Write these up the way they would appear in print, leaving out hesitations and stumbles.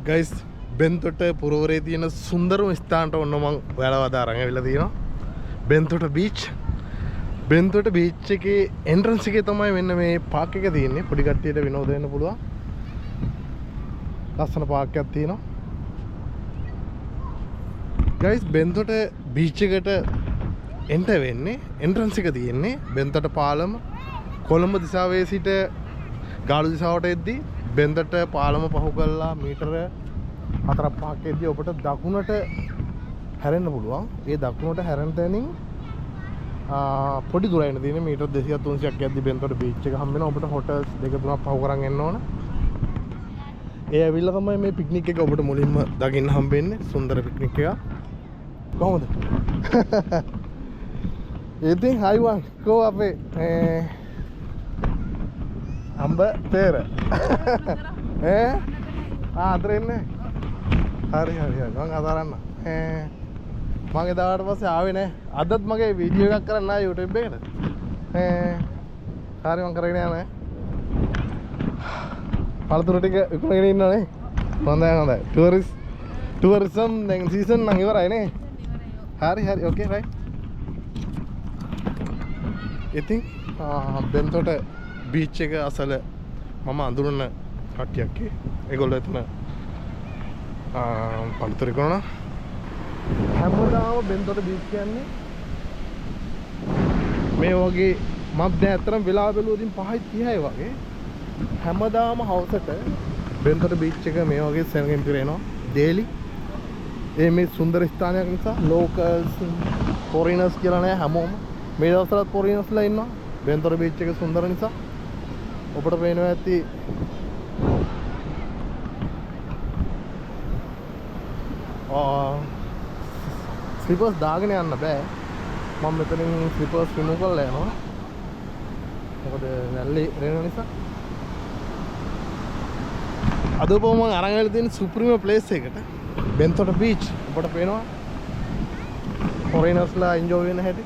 Guys Bentota පුරවරේ තියෙන සුන්දරම ස්ථානට ඔන්න මං ඔයාලව අද අරන් ඇවිල්ලා තියෙනවා. බෙන්තොට බීච්. බෙන්තොට බීච් එකේ එන්ට්‍රන්ස් එකේ තමයි මෙන්න මේ පාක් එක තියෙන්නේ. පොඩි කට්ටියට විනෝද වෙන්න පුළුවන්. ලස්සන පාක් එකක් තියෙනවා. ගයිස් බෙන්තොට බීච් එකට එන්ටර් වෙන්නේ එන්ට්‍රන්ස් එක තියෙන්නේ බෙන්තොට පාලම කොළඹ දිසාවේ සිට ගාලු දිසාවට එද්දී බෙන්තොට පාලම පහු කරලා මීටර 4-5ක් එද්දී ඔබට දකුණට හැරෙන්න පුළුවන්. ඒ දකුණට හැරෙන තැනින් පොඩි දුරයි යන්න තියෙන්නේ මීටර 200-300ක් යද්දී බෙන්තොට බීච් එක හම්බ වෙනවා. ඔබට හොටල්ස් 2-3ක් පහු කරන් එන්න ඕන. ඒ ඇවිල්ලා තමයි මේ පික්නික් එක ඔබට මුලින්ම දකින්න හම්බෙන්නේ. සුන්දර පික්නික් එකක්. කොහොමද? ඉතින් හයිවන් කෝ අපේ අම්බ පෙර අතර එන්නේ. හරි මම අදාරන්න. මම එදාට පස්සේ ආවේ නෑ. අදත් මගේ වීඩියෝ එකක් කරන්න ආවේ YouTube එකට. හරි මම කරගෙන යනවා. පළතුරු ටික විකුණගෙන ඉන්නවනේ. හොඳයි. ටුවරිසම් දැන් සීසන් නම් ඉවරයි නේ. හරි ඕකේ රයිට්. ඉතින් බෙන්තොට බීච් එක අසල මම අඳුරන කට්ටියක් ඒගොල්ලෝ එතන පළතුරු විකුණනවා. හැමදාම බෙන්තොට බීච් කියන්නේ මේ වගේ මම දැන් අතරම වෙලාව බැලුවොත් 5:30යි වගේ හැමදාම හවසට බෙන්තොට බීච් එක මේ වගේ සෙනගෙන් පිරෙනවා ඩේලි. ඒ මේ සුන්දර ස්ථානයක් නිසා ලෝකල්ස් ෆොරිනර්ස් කියලා නෑ හැමෝම මේ දවස්වලත් ෆොරිනර්ස්ලා ඉන්නවා. බෙන්තොට බීච් එක සුන්දර නිසා ඔබට පේනවා ඇති ස්ලිපර්ස් දාගෙන යන්න බෑ. මම මෙතනින් ස්ලිපර්ස් රිමූව් කරලා යනවා. මොකද නැල්ලේ රේන නිසා. අද ඔබ මම අරන් ආවිල්ලා තියෙන සුප්‍රීම ප්ලේස් එකට බෙන්තොට බීච්. ඔබට පේනවා ෆොරිනර්ස්ලා එන්ජොයි වෙන හැටි.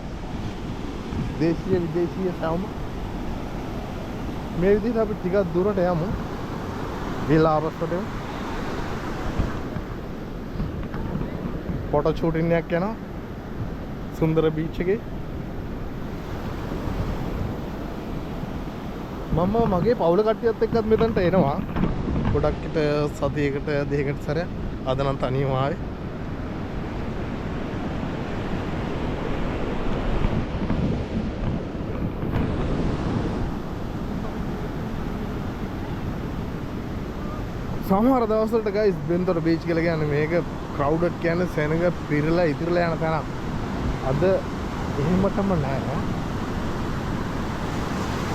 දේශීය විදේශීය සෑම මේ විදිහට අපි ටිකක් දුරට යමු. විලා ආපස්සට යමු. ෆොටෝ ෂූටින් එකක් යනවා. සුන්දර බීච් එකේ. මම මගේ පවුල කට්ටියත් එක්කත් මෙතනට එනවා. ගොඩක් විට සතියකට දෙකකට සැරයක්. අද නම් තනියම ආවේ. සමහර දවස්වලට ගයිස් බෙන්තොට බීච් කියලා කියන්නේ මේක ක්‍රවුඩඩ් කියන්නේ සෙනඟ පිරලා ඉතිරලා යන තැනක්. අද එහෙමටම නෑ.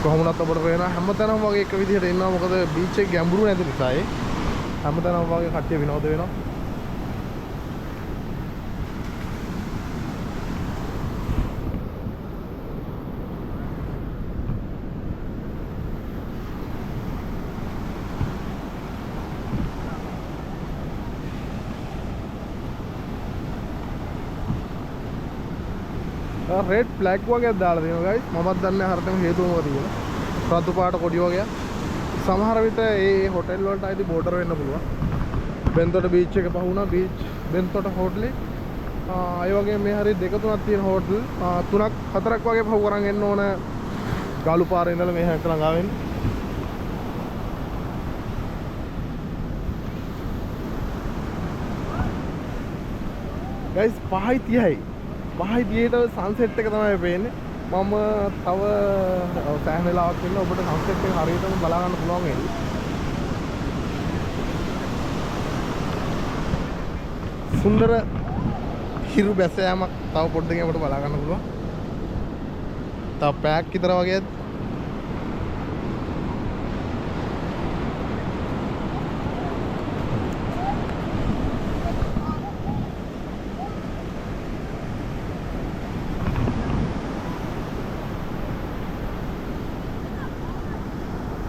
කොහොමවත් අපිට වෙනවා හැමතැනම වගේ එක විදිහට ඉන්නවා. මොකද බීච් එක ගැඹුරු නැති නිසායි. හැමතැනම වගේ කට්ටිය විනෝද වෙනවා. රෙඩ් ෆ්ලැග් වගේ දාලා තියෙනවා ගයිස්. මමත් දන්නේ හරියටම හේතුව මොකද කියලා. රතු පාට කොඩි වගේ. සමහර විට ඒ හොටෙල් වලට ආයිදි බෝඩර් වෙන්න පුළුවන්. බෙන්තොට බීච් එක පහ වුණා. බීච් බෙන්තොට හෝටලේ ඒ වගේ මේ හරිය 2-3ක් තියෙන හෝටල් 3-4ක් වගේ පහ කරන් එන්න ඕන. ගාලු පාරේ ඉඳලා මේ හැට ළඟා වෙන්න. ගයිස් 5:30යි. 5:30ට සන්සෙට් එක තමයි පේන්නේ. මම තව සෑහෙන වෙලාවක් ඉන්න ඔබට සන්සෙට් එක හරියටම බලා ගන්න පුළුවන් වෙන්නේ. සුන්දර හිරු බැස යාමක් තව පොඩ්ඩකින් අපිට බලා ගන්න පුළුවන්. තව පැයක් විතර වගේ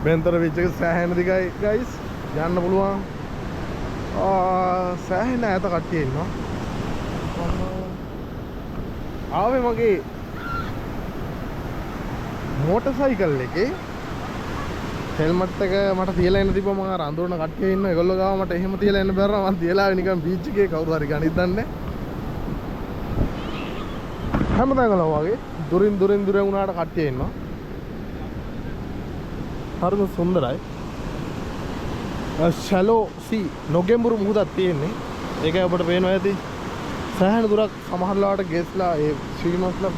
බෙන්තොට බීච් එක සෑහෙන දිගයි ගයිස්. යන්න පුළුවන්. සෑහෙන ඈත කට්ටිය ඉන්නවා. ආවේ මගේ මෝටර් සයිකල් එකේ හෙල්මට් එක මට තියලා එන්න තිබ්බා මම අර අඳුරන කට්ටිය ඉන්න ඒගොල්ලෝ ගාව මට එහෙම තියලා එන්න බැරනවා මම තියලා ආවේ නිකන් බීච් එකේ කවුරු හරි ගනිද්ද දන්නේ හැමදාම ගලවා වගේ දුරින් වුණාට කට්ටිය ඉන්නවා හරිම සුන්දරයි shallow sea නොගැඹුරු මුහුදක් තියෙන්නේ ඒකයි ඔබට පේනවා ඇති සෑහෙන දුරක් සමහර ලාවට ගෙස්ලා ඒ ස්විමර්ස්ලා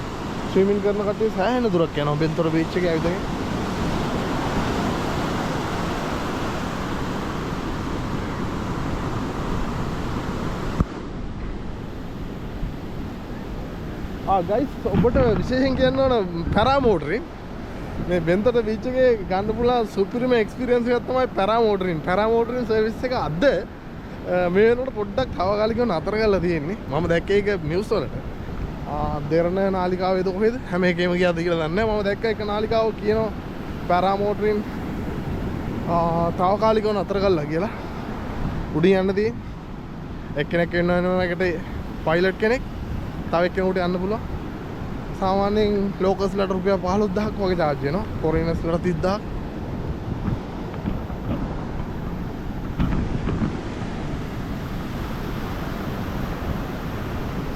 ස්විමින් කරන කට්ටිය සෑහෙන දුරක් යනවා බෙන්තොර බීච් එකේ ඇවිදගෙන ගයිස් ඔබට විශේෂයෙන් කියන්න ඕන පැරාමෝටරින් මේ බෙන්තොට බීච් එකේ ගන්න පුළුවන් සුපිරිම එක්ස්පීරියන්ස් එකක් තමයි පැරාමෝටරින් සර්විස් එක අද මේ වෙනකොට පොඩ්ඩක් තාවකාලිකව නතර කරලා තියෙන්නේ මම දැක්කේ ඒක නිවුස් වලට දෙරණ නාලිකාවේද කොහෙද හැම එකේම ගියාද කියලා දන්නේ නැහැ මම දැක්ක එක නාලිකාව කියනවා පැරාමෝටරින් තාවකාලිකව නතර කරලා කියලා උඩින් යන්න තියෙන්නේ එක්කෙනෙක් වෙනවා එකට පයිලට් කෙනෙක් තව එක්කෙනෙකුට යන්න පුළුවන් සාමාන්‍යයෙන් ලෝකස්ලට රුපියල් 15000ක් වගේ charge වෙනවා ෆොරිනර්ස්ලට 30000ක්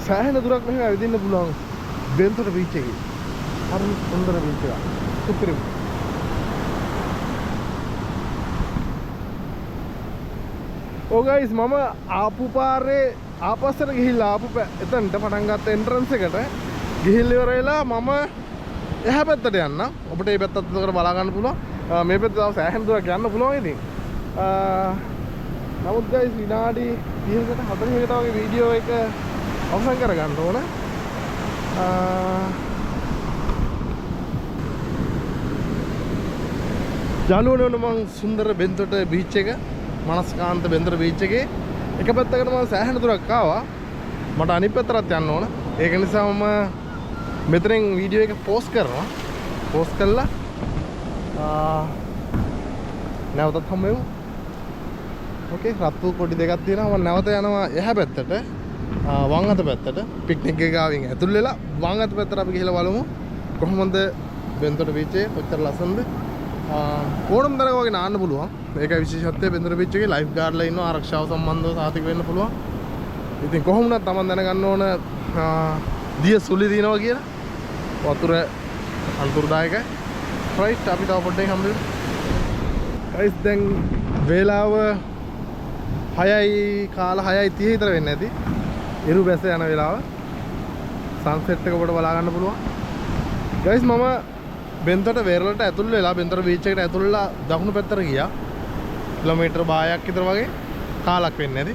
සෑහෙන දුරක් මෙහෙම ඇවිදින්න පුළුවන් බෙන්තොට බීච් එකේ හරි සුන්දර බීච් එකක් සුපිරිම ගයිස් මම ආපු පාරේ ආපස්සට ගිහිල්ලා එතනට පටන් ගත්ත එන්ට්‍රන්ස් එකට ගිහිල්ලා ඉවර වෙලා මම එහා පැත්තට යන්න. ඔබට මේ පැත්තත් උඩට බලා ගන්න පුළුවන්. මේ පැත්තට තව සෑහෙන දුරක් යන්න පුළුවන් ඉතින්. නමුත් ගයිස් විනාඩි 30කට 40කට වගේ වීඩියෝ එක අවසන් කර ගන්න ඕන. ජානුවනේ මම සුන්දර බෙන්තොට බීච් එක මනස්කාන්ත බෙන්තොට බීච් එකේ එක පැත්තකට මම සෑහෙන දුරක් ආවා මට අනිත් පැත්තට යන්න ඕන ඒක නිසා මම මෙතනින් වීඩියෝ එක පෝස්ට් කරනවා පෝස්ට් කළා නැවතත් හම්බෙමු ඕකේ රත්තු කොටි දෙකක් තියෙනවා මම නැවත යනවා එහා පැත්තට වම් අත පැත්තට පික්නික් එක ගාවින් ඇතුල් වෙලා වම් අත පැත්තට අපි ගිහලා බලමු කොහොමද බෙන්තොට බීච් එක කොච්චර ලස්සනද ඕනම තරක වගේ නාන්න පුළුවන් ඒකයි විශේෂත්වය බෙන්තොට බීච් එකේ ලයිෆ් ගාර්ඩ්ලා ඉන්නවා ආරක්ෂාව සම්බන්ධව සාතික වෙන්න පුළුවන් ඉතින් කොහොම වුණත් Taman දැනගන්න ඕන දිය සුලි දිනවා කියලා වතුර අන්තර්දායකයි රයිට් අපි තව පොඩ්ඩක් හම්බෙමු ගයිස් දැන් වේලාව 6යි කාලා 6:30 විතර වෙන්නේ නැති ඉරු බැස යන වෙලාව සන්සෙට් එක ඔබට බලා ගන්න පුළුවන් ගයිස් මම බෙන්තොට වෙරළට ඇතුල් වෙලා බෙන්තොට බීච් එකට ඇතුල් වෙලා දකුණු පැත්තට ගියා කිලෝමීටර් 10ක් විතර වගේ කාලක් වෙන්නේ නැති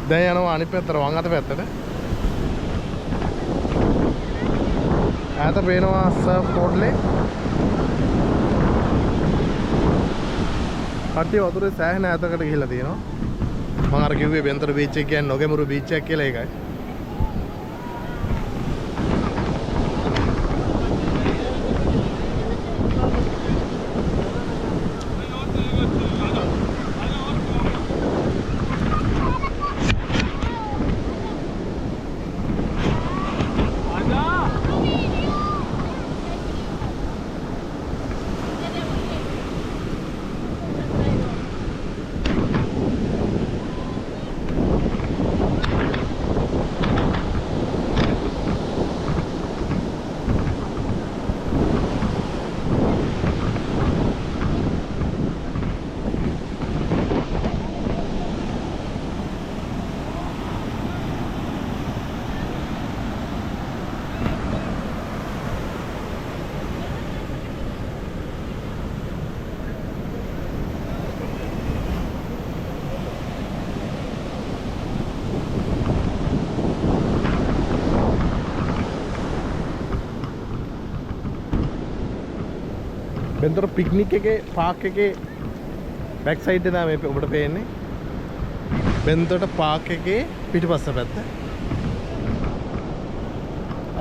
දැන් යනවා අනිත් පැත්තට වම් අත පැත්තට ඈත පේනවා සර්ෆ් බෝඩ්ලේ කට්ටිය වතුරේ සෑහෙන ඈතකට ගිහිල්ලා තියෙනවා මම අර කිව්වේ බෙන්තොට බීච් එක කියන්නේ නොගැමුරු බීච් එකක් කියලා ඒකයි බෙන්තොට පික්නික් එකේ පාක් එකේ බෑක් සයිඩ් එක තමයි ඔබට පේන්නේ බෙන්තොට පාක් එකේ පිටිපස්ස පැත්ත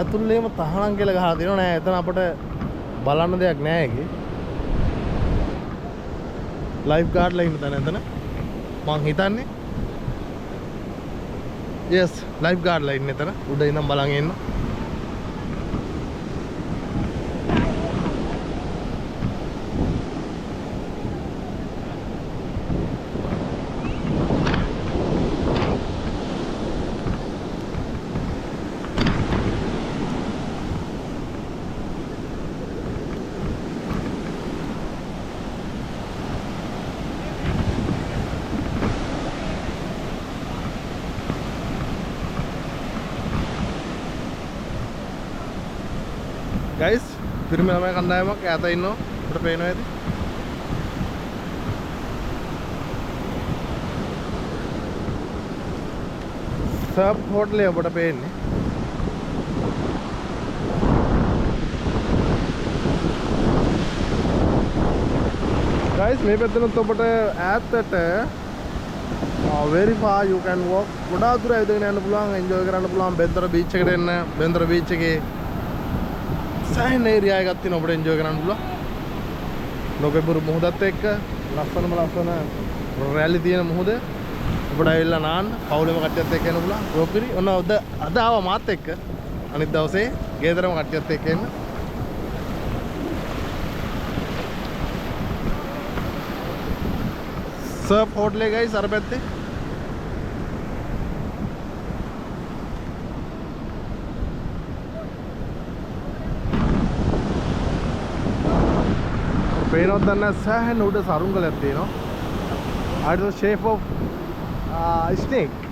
අතුල්ලේම තහනම් කියලා ගහලා තියෙනවා නෑ එතන අපිට බලන්න දෙයක් නෑ ඒකේ ලයිෆ් ගාර්ඩ්ලා ඉන්න තැන එතන මං හිතන්නේ yes ලයිෆ් ගාර්ඩ්ලා ඉන්න එතන උඩ ඉඳන් බලන් ඉන්න ගයිස් පිරිමි ළමයි කණ්ඩායමක් ඈත ඉන්නවා අපිට පේනවා ඇති සබ් හෝටලේ ඔබට පේන්නේ ගයිස් මේ පැත්තෙනුත් ඔබට ඈතට very far you can walk ගොඩාක් දුර ඇවිදගෙන යන්න පුළුවන් එන්ජොයි කරන්න පුළුවන් බෙන්තර බීච් එකට එන්න බෙන්තර බීච් එකේ සෑහෙන ඒරියා එකක් තියෙනවා ඔබට එන්ජොයි කරන්න පුළුවන් නොකෙබුරු මුහුදත් එක්ක ලස්සනම ලස්සන රැලි තියෙන මුහුද ඔබට ඇවිල්ලා නාන්න පවුලෙම කට්ටියත් එක්ක එන්න පුළුවන් රෝපිරි ඔන්න අද ආවා මාත් එක්ක අනිත් දවසේ ගෙදරම කට්ටියත් එක්ක එන්න සර්ෆ් හෝටලේ ගයිස් අර පැත්තේ පේනවද දන්නේ සෑහෙන උඩ සරුංගලයක් තියෙනවා it was shape of snake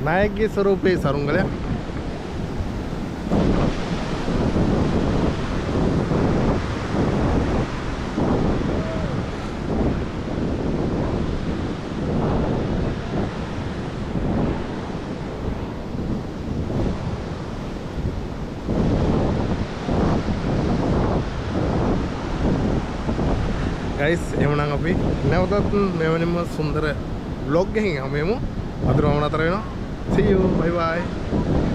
නායකගේ ස්වරූපේ සරුංගලයක් guys එමුනම් අපි නැවතත් මෙවැනිම සුන්දර vlog එකකින් හමුවෙමු අද මම නතර වෙනවා see you bye bye